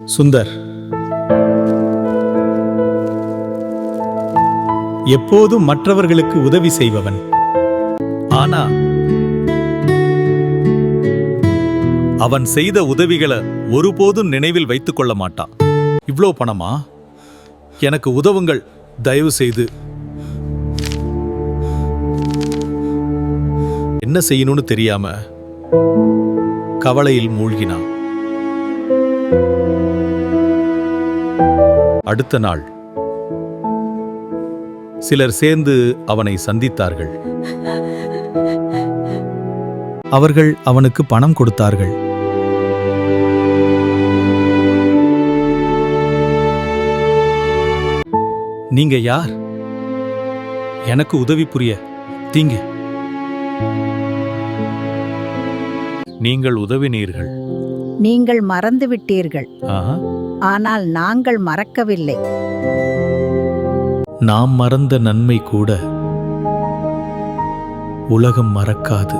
சுந்தர் எப்போதும் மற்றவர்களுக்கு உதவி செய்பவன். ஆனா அவன் செய்த உதவிகளை ஒருபோதும் நினைவில் வைத்துக் கொள்ள மாட்டான். இவ்ளோ பணமா? எனக்கு உதவுங்கள் தயவு செய்து. என்ன செய்யணும்னு தெரியாம கவலையில் மூழ்கினான். அடுத்த நாள் சிலர் சேர்ந்து அவனை சந்தித்தார்கள். அவர்கள் அவனுக்கு பணம் கொடுத்தார்கள். நீங்க யார்? எனக்கு உதவி புரிய தீங்க. நீங்கள் உதவினீர்கள். நீங்கள் மறந்துவிட்டீர்கள். ஆஹா. ஆனால் நாங்கள் மறக்கவில்லை. நாம் மறந்த நன்மை கூட உலகம் மறக்காது.